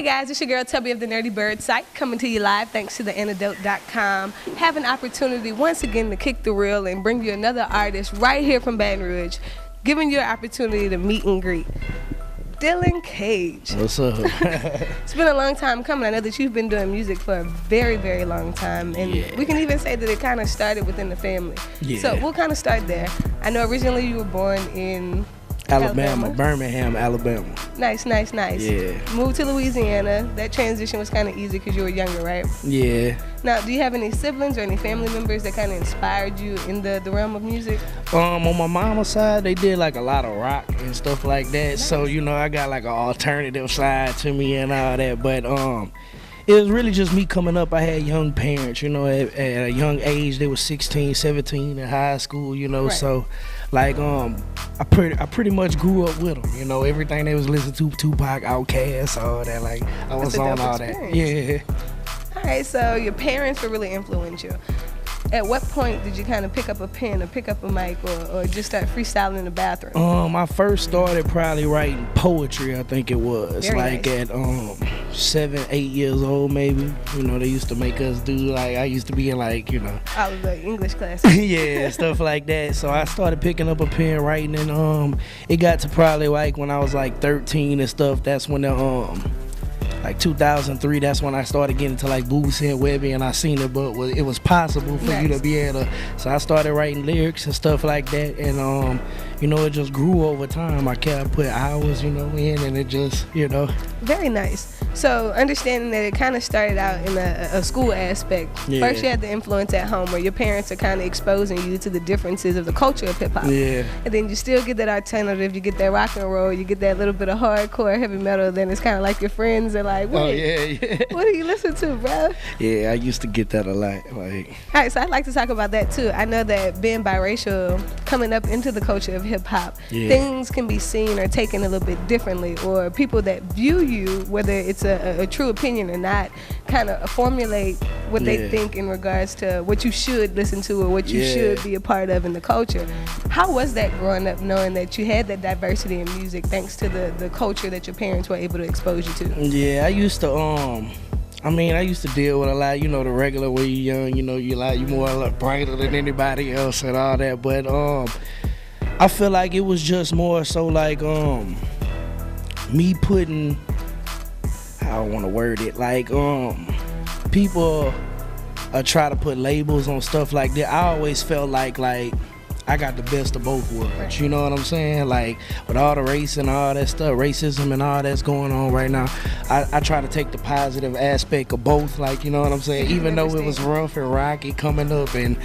Hey guys, it's your girl Tubbi of the Nerdy Bird site, coming to you live thanks to theantidote.com. Have an opportunity once again to kick the reel and bring you another artist right here from Baton Rouge, giving you an opportunity to meet and greet. Dylan Cage. What's up? It's been a long time coming. I know that you've been doing music for a very, very long time, and we can even say that it kind of started within the family. So we'll kind of start there. I know originally you were born in Alabama, Birmingham, Alabama. Nice. Yeah. Moved to Louisiana. That transition was kind of easy because you were younger, right? Yeah. Now, do you have any siblings or any family members that kind of inspired you in the realm of music? On my mama's side, they did like a lot of rock and stuff like that. Nice. So, you know, I got like an alternative side to me and all that. But it was really just me coming up. I had young parents, you know, at a young age. They were 16, 17 in high school, you know. Right. So, like, I pretty much grew up with them, you know. Everything they was listening to, Tupac, Outkast, all that. Like, I was on all that. Yeah. All right, so your parents were really influential. At what point did you kind of pick up a pen or pick up a mic or just start freestyling in the bathroom? I first started probably writing poetry, I think it was. Very like nice. At 7, 8 years old maybe. You know, they used to make us do like, I used to be in like, you know. All of the English classes. Yeah, stuff like that. So I started picking up a pen, writing, and it got to probably like when I was like 13 and stuff. That's when like 2003, that's when I started getting to like Boots and Webby, and I seen it, but it was possible for you to be able to. So I started writing lyrics and stuff like that, and you know, it just grew over time. I put hours, you know, in, and it just, you know. Very nice. So understanding that it kind of started out in a school aspect. Yeah. First, you had the influence at home where your parents are kind of exposing you to the differences of the culture of hip hop. Yeah. And then you still get that alternative. You get that rock and roll. You get that little bit of hardcore heavy metal. Then it's kind of like your friends are like, wait, what do you listen to, bro? Yeah, I used to get that a lot. Like. All right, so I'd like to talk about that too. I know that being biracial, coming up into the culture of hip hop, things can be seen or taken a little bit differently, or people that view you, whether it's a true opinion or not, kind of formulate what they think in regards to what you should listen to or what you should be a part of in the culture. How was that growing up, knowing that you had that diversity in music thanks to the culture that your parents were able to expose you to? Yeah, I used to I used to deal with a lot, you know, the regular way you're young, you know, you more brighter than anybody else and all that, but I feel like it was just more so like me putting, I don't want to word it, like people try to put labels on stuff like that. I always felt like I got the best of both worlds, you know what I'm saying? Like, with all the race and all that stuff, racism and all that's going on right now, I try to take the positive aspect of both, like, you know what I'm saying? Even though it was rough and rocky coming up, and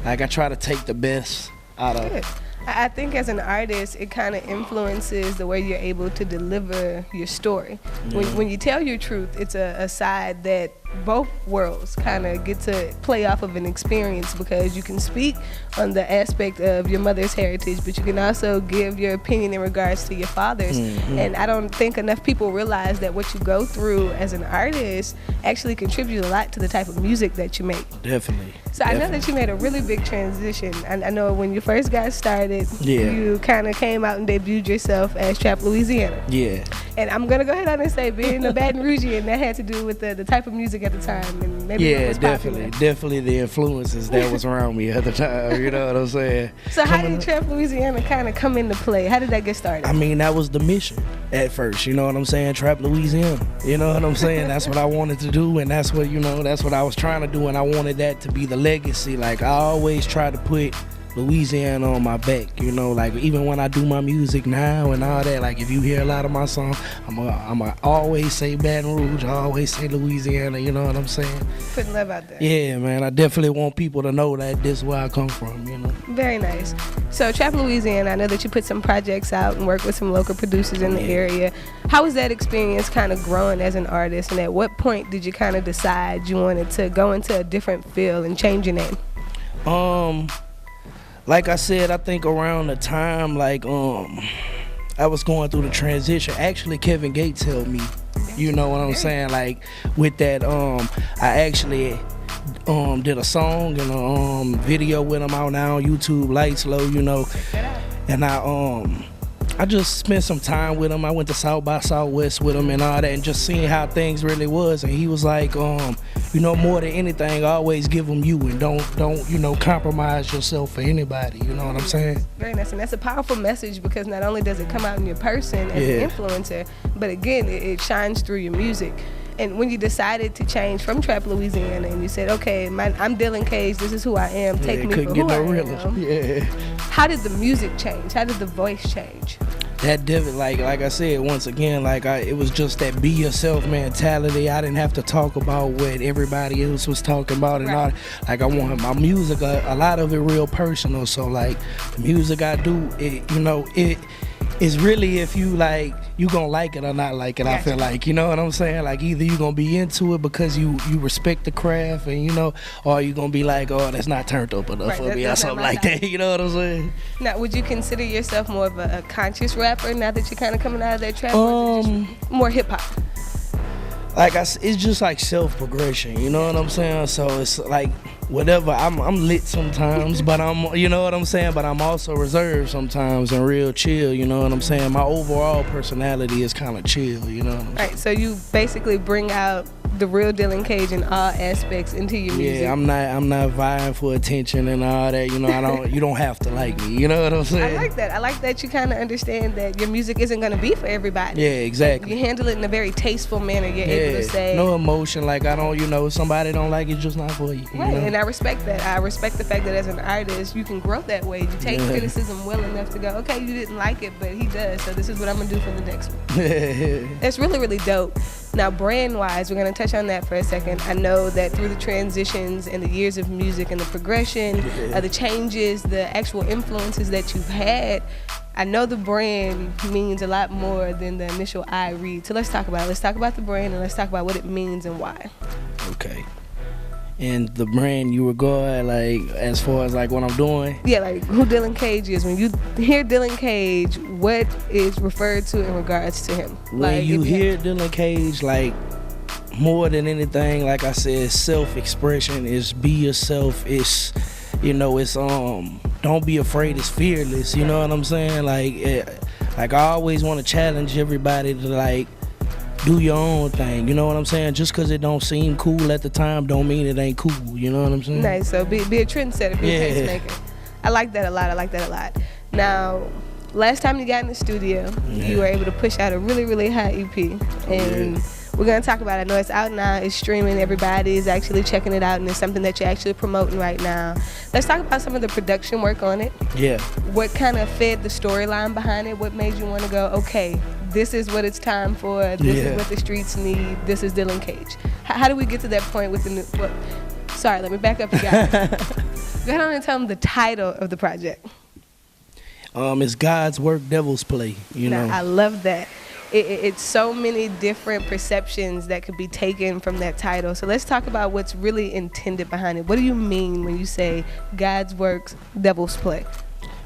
like, I try to take the best out of it. I think as an artist, it kind of influences the way you're able to deliver your story. When you tell your truth, it's a side that both worlds kind of get to play off of an experience, because you can speak on the aspect of your mother's heritage, but you can also give your opinion in regards to your father's. And I don't think enough people realize that what you go through as an artist actually contributes a lot to the type of music that you make. Definitely. So I know that you made a really big transition. I know when you first got started, you kind of came out and debuted yourself as Trap Louisiana. Yeah. And I'm going to go ahead on and say, being a Baton Rougean, that had to do with the type of music at the time. And maybe it was definitely the influences that was around me at the time, you know what I'm saying? So how did Trap Louisiana kind of come into play? How did that get started? I mean, that was the mission at first, you know what I'm saying? Trap Louisiana, you know what I'm saying? That's what I wanted to do, and that's what, you know, that's what I was trying to do, and I wanted that to be the legacy. Like, I always try to put Louisiana on my back, you know, like, even when I do my music now and all that, like, if you hear a lot of my songs, I'm always say Baton Rouge, I always say Louisiana, you know what I'm saying? Putting love out there. Yeah, man, I definitely want people to know that this is where I come from, you know? Very nice. So Trap Louisiana, I know that you put some projects out and work with some local producers in the area. How was that experience kind of growing as an artist, and at what point did you kind of decide you wanted to go into a different field and change your name? Like I said, I think around the time, like, I was going through the transition. Actually, Kevin Gates helped me, you know what I'm saying? Like, with that, I actually did a song and a video with him out now on YouTube, Lights Low, you know. And I just spent some time with him. I went to South by Southwest with him and all that, and just seeing how things really was. And he was like, you know, more than anything, always give them you, and don't you know, compromise yourself for anybody. You know what I'm saying? Very nice, and that's a powerful message, because not only does it come out in your person as an influencer, but again, it shines through your music. And when you decided to change from Trap Louisiana and you said, okay, I'm Dylan Cage, this is who I am, take me for who I am. Yeah. How did the music change? How did the voice change? That different, like I said, once again, it was just that be yourself mentality. I didn't have to talk about what everybody else was talking about and all. Like, I want my music, a lot of it real personal. So like the music I do, it, you know, it's really if you like, you gonna like it or not like it. I feel like, you know what I'm saying? Like, either you gonna be into it because you respect the craft, and you know, or you gonna be like, oh, that's not turned up enough for me or something like that. You know what I'm saying? Now, would you consider yourself more of a conscious rapper now that you're kind of coming out of that trap, or is it just more hip hop? Like it's just like self-progression, you know what I'm saying? So it's like whatever. I'm lit sometimes, but you know what I'm saying? But I'm also reserved sometimes and real chill, you know what I'm saying? My overall personality is kind of chill, you know what I'm saying? Right, so you basically bring out the real Dylan Cage in all aspects into your music. Yeah, I'm not vying for attention and all that, you know. You don't have to like me, you know what I'm saying? I like that you kind of understand that your music isn't going to be for everybody. Yeah, exactly. You handle it in a very tasteful manner. You're able to say no emotion, like I don't, you know, somebody don't like it, just not for you. Right, you know? And I respect that. I respect the fact that as an artist you can grow that way. You take criticism well enough to go, okay, you didn't like it, but he does, so this is what I'm gonna do for the next one. That's really, really dope. Now, brand-wise, we're going to touch on that for a second. I know that through the transitions and the years of music and the progression, the changes, the actual influences that you've had, I know the brand means a lot more than the initial I read. So let's talk about it. Let's talk about the brand, and let's talk about what it means and why. Okay. And the brand you regard, like, as far as like what I'm doing? Yeah, like who Dylan Cage is. When you hear Dylan Cage, what is referred to in regards to him? When like, you hear Dylan Cage, like, more than anything, like I said, self-expression is be yourself. It's, you know, it's don't be afraid. It's fearless. You know what I'm saying? Like I always want to challenge everybody to like do your own thing. You know what I'm saying? Just because it don't seem cool at the time, don't mean it ain't cool. You know what I'm saying? Nice. So be a trendsetter, be a tastemaker. I like that a lot. Now, last time you got in the studio, you were able to push out a really, really hot EP, and we're going to talk about it. I know it's out now, it's streaming, everybody is actually checking it out, and it's something that you're actually promoting right now. Let's talk about some of the production work on it. Yeah. What kind of fed the storyline behind it? What made you want to go, okay, this is what it's time for, this is what the streets need, this is Dylan Cage? How do we get to that point with the new, sorry, let me back up, you guys. Go ahead on and tell them the title of the project. It's God's Work, Devil's Play, you know. I love that. It's so many different perceptions that could be taken from that title. So let's talk about what's really intended behind it. What do you mean when you say God's works, devil's play?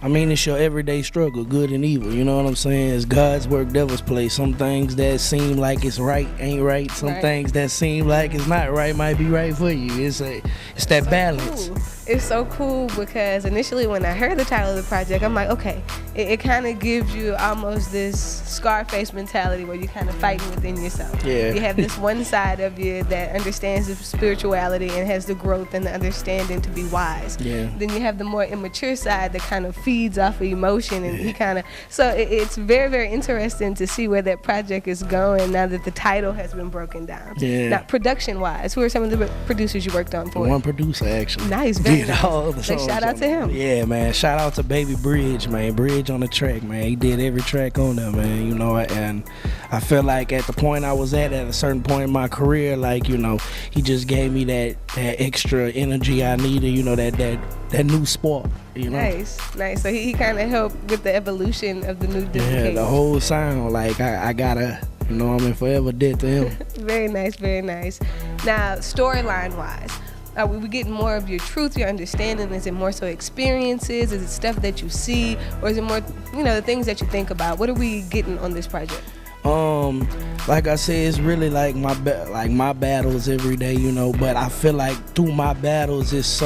I mean, it's your everyday struggle, good and evil. You know what I'm saying? It's God's work, devil's play. Some things that seem like it's right ain't right. Some things that seem like it's not right might be right for you. It's that so balance. Cool. It's so cool because initially when I heard the title of the project, I'm like, okay, it kind of gives you almost this Scarface mentality where you're kind of fighting within yourself. Yeah. You have this one side of you that understands the spirituality and has the growth and the understanding to be wise. Yeah. Then you have the more immature side that kind of feeds off of emotion, and he kind of, so it's very, very interesting to see where that project is going now that the title has been broken down. Yeah. Now, production-wise, who are some of the producers you worked on for One it? producer, actually. Nice, very did all the songs. Shout out to him. Yeah, man. Shout out to Baby Bridge, man. Bridge on the track, man. He did every track on there, man. You know, and I feel like at the point I was at a certain point in my career, like, you know, he just gave me that extra energy I needed, you know, that new spark, you know. Nice. So he kind of helped with the evolution of the new Dylan Cage. The whole sound, like I gotta, you know, I'm in forever debt to him. Very nice. Now, storyline wise, are we getting more of your truth, your understanding? Is it more so experiences? Is it stuff that you see? Or is it more, you know, the things that you think about? What are we getting on this project? Like I said, it's really like my battles every day, you know. But I feel like through my battles, it's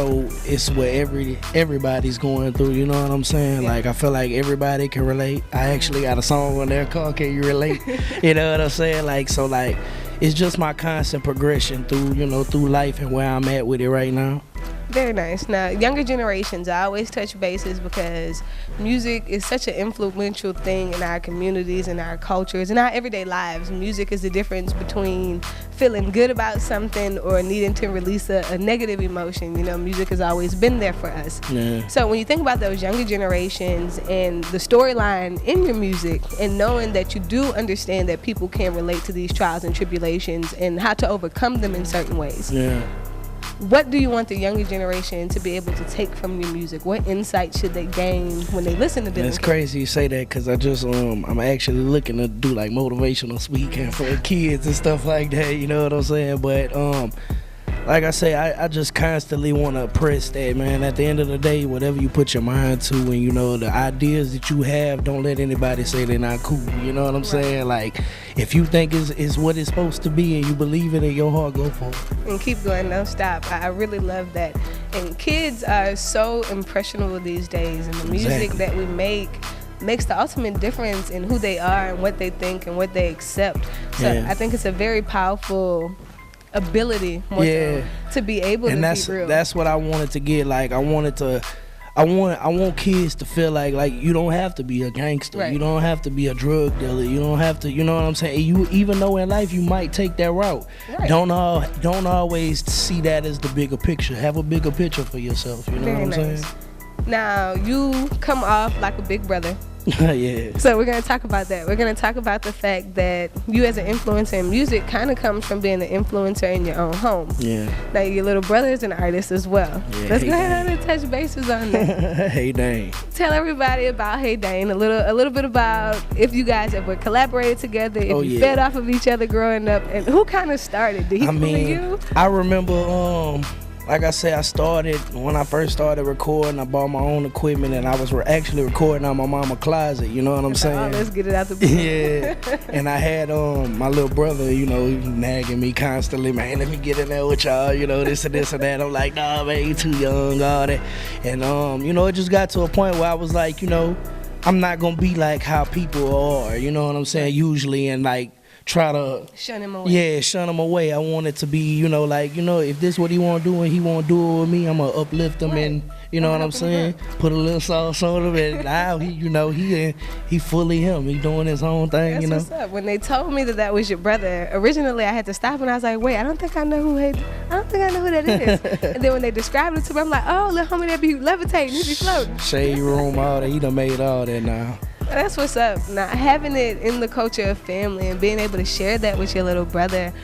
what everybody's going through. You know what I'm saying? Yeah. Like I feel like everybody can relate. I actually got a song on there called "Can You Relate?" You know what I'm saying? Like so, like it's just my constant progression through life and where I'm at with it right now. Very nice. Now, younger generations, I always touch bases because music is such an influential thing in our communities, in our cultures, in our everyday lives. Music is the difference between feeling good about something or needing to release a negative emotion. You know, music has always been there for us. Yeah. So when you think about those younger generations and the storyline in your music and knowing that you do understand that people can relate to these trials and tribulations and how to overcome them in certain ways. Yeah. What do you want the younger generation to be able to take from your music? What insight should they gain when they listen to Dylan? It's crazy you say that because I'm actually looking to do like motivational speaking for kids and stuff like that. You know what I'm saying? But like I say, I just constantly want to press that, man. At the end of the day, whatever you put your mind to and, you know, the ideas that you have, don't let anybody say they're not cool. You know what I'm saying? Like, if you think it's what it's supposed to be and you believe it in your heart, go for it. And keep going, don't stop. I really love that. And kids are so impressionable these days, and the music that we make makes the ultimate difference in who they are and what they think and what they accept. So I think it's a very powerful ability to be able to be real. That's what I wanted to get. Like I want kids to feel like you don't have to be a gangster. Right. You don't have to be a drug dealer. You don't have to, you know what I'm saying? You even though in life you might take that route. Right. Don't always see that as the bigger picture. Have a bigger picture for yourself. You know what I'm saying? Now you come off like a big brother. Yeah. So we're going to talk about that. We're going to talk about the fact that you as an influencer in music kind of comes from being an influencer in your own home. Yeah. Now your little brother is an artist as well. Yeah, Let's go ahead and touch bases on that. Hey Dane. Tell everybody about Hey Dane, a little bit about if you guys ever collaborated together, if you fed off of each other growing up, and who kind of started? Did he pull you? I remember like I said, when I first started recording, I bought my own equipment and I was actually recording out my mama's closet, you know what I'm saying? Let's get it out the book. Yeah. And I had my little brother, you know, he nagging me constantly, man, let me get in there with y'all, you know, this and that. I'm like, nah, man, you too young, all that. And, you know, it just got to a point where I was like, you know, I'm not going to be like how people are, you know what I'm saying, usually, and like, try to shun him away. Yeah, shun him away. I want it to be, you know, like, you know, if this what he want to do and he want to do it with me, I'm gonna uplift him and, you know what I'm saying, put a little sauce on him, and now he, you know, he fully him. He doing his own thing. That's you know. What's up. When they told me that was your brother, originally I had to stop and I was like, wait, I don't think I know who that is. And then when they described it to me, I'm like, oh, little homie that be levitating, he be floating. Shade room, all that. He done made all that now. That's what's up. Now, having it in the culture of family and being able to share that with your little brother,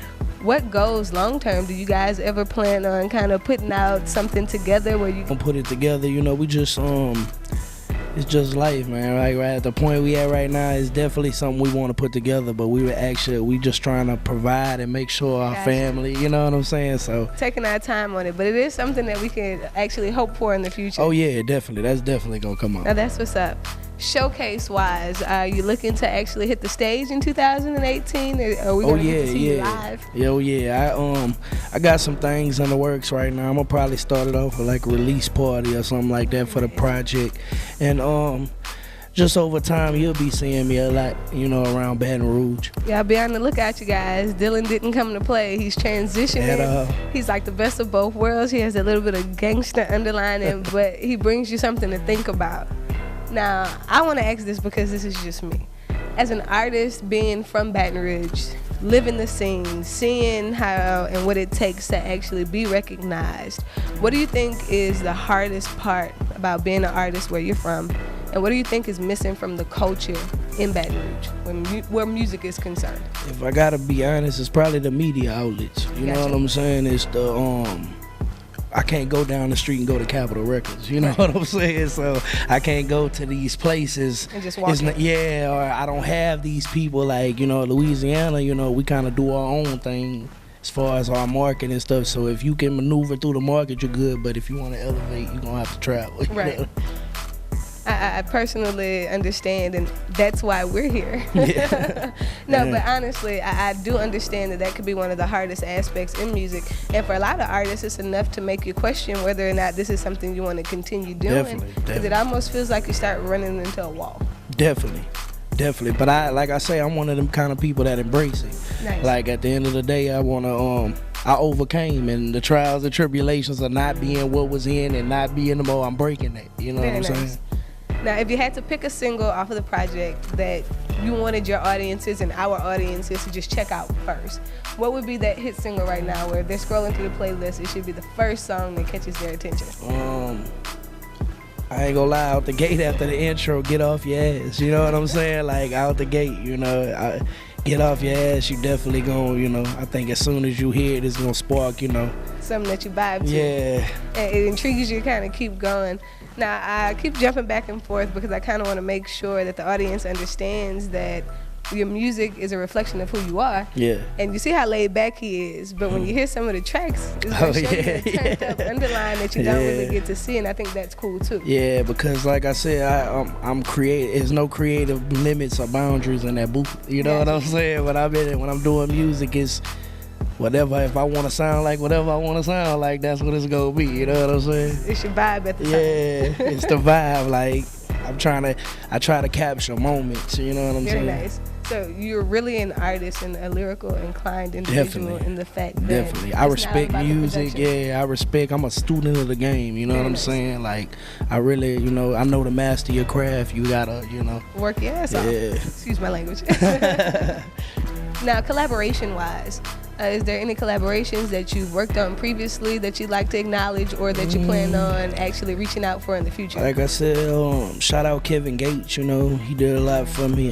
what goes long term? Do you guys ever plan on kind of putting out something together where you can put it together? You know, we just it's just life, man. Right at the point we at right now, it's definitely something we want to put together, but we just trying to provide and make sure our family, you know what I'm saying? So taking our time on it, but it is something that we can actually hope for in the future. Oh yeah, definitely. That's definitely gonna come out. Now that's what's up. Showcase wise, are you looking to actually hit the stage in 2018? Or are we gonna get to see you live? Yeah. I got some things in the works right now. I'm gonna probably start it off with like a release party or something like that for the project, and just over time you'll be seeing me a lot, you know, around Baton Rouge. Yeah, I'll be on the lookout, you guys. Dylan didn't come to play. He's transitioning. He's like the best of both worlds. He has a little bit of gangster underlining, but he brings you something to think about. Now, I want to ask this because this is just me. As an artist, being from Baton Rouge, living the scene, seeing how and what it takes to actually be recognized, what do you think is the hardest part about being an artist where you're from? And what do you think is missing from the culture in Baton Rouge where music is concerned? If I gotta be honest, it's probably the media outlets. You know what I'm saying? It's the I can't go down the street and go to Capitol Records, you know what I'm saying? So I can't go to these places and just walk or I don't have these people like, you know, Louisiana, you know, we kind of do our own thing as far as our market and stuff. So if you can maneuver through the market, you're good, but if you want to elevate, you're going to have to travel. Right. I personally understand, and that's why we're here. Yeah. No, Yeah. but honestly, I do understand that could be one of the hardest aspects in music. And for a lot of artists, it's enough to make you question whether or not this is something you want to continue doing. Definitely, Because it almost feels like you start running into a wall. Definitely. But like I say, I'm one of them kind of people that embrace it. Nice. Like at the end of the day, I overcame, and the trials and tribulations of not being what was in and not being the more, I'm breaking that. You know Very what I'm nice. saying? Now, if you had to pick a single off of the project that you wanted your audiences and our audiences to just check out first, what would be that hit single right now where if they're scrolling through the playlist, it should be the first song that catches their attention? I ain't gonna lie, out the gate after the intro, Get Off Your Ass. You know what I'm saying? Like out the gate, Get Off Your Ass, you definitely gonna, I think as soon as you hear it, it's gonna spark, Something that you vibe to. Yeah. And it intrigues you to kind of keep going. Now, I keep jumping back and forth because I kind of want to make sure that the audience understands that your music is a reflection of who you are. Yeah. And you see how laid back he is, but when you hear some of the tracks, it's going to show you a turned up underline that you don't really get to see, and I think that's cool too. Yeah, because like I said, I'm creative. There's no creative limits or boundaries in that booth. You know what I'm saying? When I'm doing music, it's whatever. If I want to sound like whatever I want to sound like, that's what it's gonna be. You know what I'm saying? It's your vibe at the time. Yeah, it's the vibe. Like I try to capture moments. You know what I'm saying? Very nice. So you're really an artist and a lyrical inclined individual. Definitely. In the fact that Definitely. I respect music. Yeah, I'm a student of the game. You know what I'm saying? Like, I really, I know to master your craft, you gotta, work your ass off. Yeah. Excuse my language. Now, collaboration-wise, is there any collaborations that you've worked on previously that you'd like to acknowledge or that you plan on actually reaching out for in the future? Like I said, shout out Kevin Gates, he did a lot for me.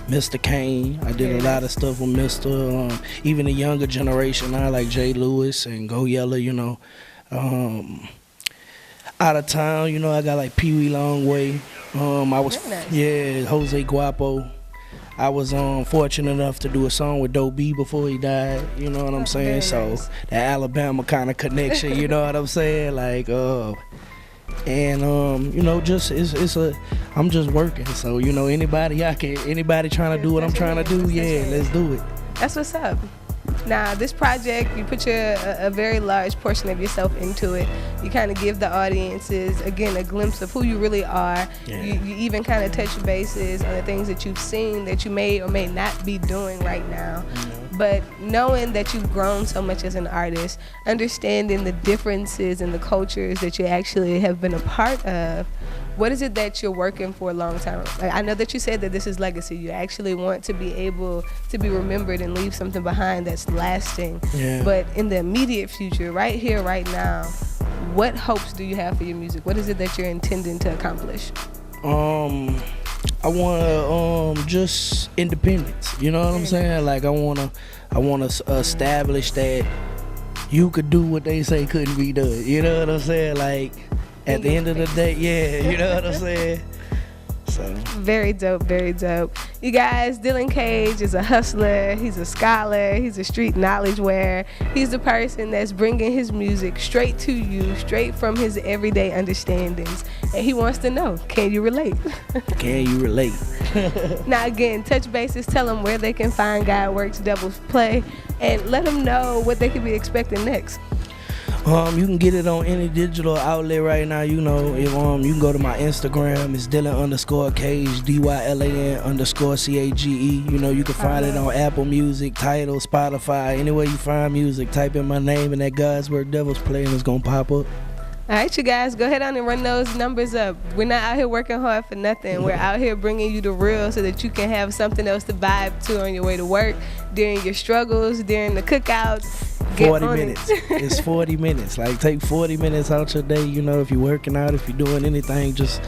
Mr. Kane, I did a lot of stuff with Mr. Even the younger generation, I like Jay Lewis and Go Yella, out of town, I got like Pee Wee Longway. I was, Jose Guapo. I was fortunate enough to do a song with Tubbi before he died, you know what I'm saying? So Nice. that Alabama kind of connection, you know what I'm saying? Like, and I'm just working. So anybody trying to do what I'm trying to do, let's do it. That's what's up. Now, this project, you put a very large portion of yourself into it. You kind of give the audiences, again, a glimpse of who you really are. Yeah. You even kind of touch bases on the things that you've seen that you may or may not be doing right now. Mm-hmm. But knowing that you've grown so much as an artist, understanding the differences in the cultures that you actually have been a part of, what is it that you're working for long term? Like, I know that you said that this is legacy. You actually want to be able to be remembered and leave something behind that's lasting. Yeah. But in the immediate future, right here, right now, what hopes do you have for your music? What is it that you're intending to accomplish? I want just independence. You know what I'm saying? Like I want to establish that you could do what they say couldn't be done. You know what I'm saying? Like at the end of the day, you know what I'm saying? So Very dope, very dope. You guys, Dylan Cage is a hustler, he's a scholar, he's a street knowledge wearer. He's the person that's bringing his music straight to you, straight from his everyday understandings. And he wants to know, can you relate? Can you relate? Now again, touch bases, tell them where they can find God Works Devil's Play, and let them know what they could be expecting next. You can get it on any digital outlet right now. If you can go to my Instagram. It's Dylan_Cage, DYLAN_CAGE. You can find it on Apple Music, Tidal, Spotify, anywhere you find music. Type in my name and that God's Work Devil's Play, and it's gonna pop up. All right, you guys, go ahead on and run those numbers up. We're not out here working hard for nothing. We're out here bringing you the real so that you can have something else to vibe to on your way to work, during your struggles, during the cookouts. 40 minutes. It's 40 minutes. Like, take 40 minutes out your day. If you're working out, if you're doing anything, just,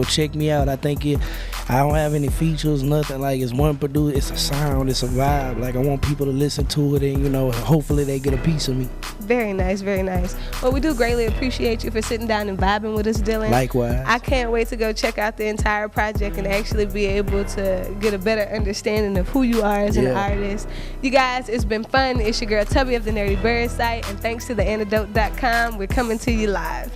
check me out. I don't have any features, nothing. Like, it's one producer, it's a sound, it's a vibe. Like, I want people to listen to it and, hopefully they get a piece of me. Very nice, very nice. Well, we do greatly appreciate you for sitting down and vibing with us, Dylan. Likewise. I can't wait to go check out the entire project and actually be able to get a better understanding of who you are as an artist. You guys, it's been fun. It's your girl Tubbi of the Nerdy Bird site, and thanks to theantidote.com, we're coming to you live.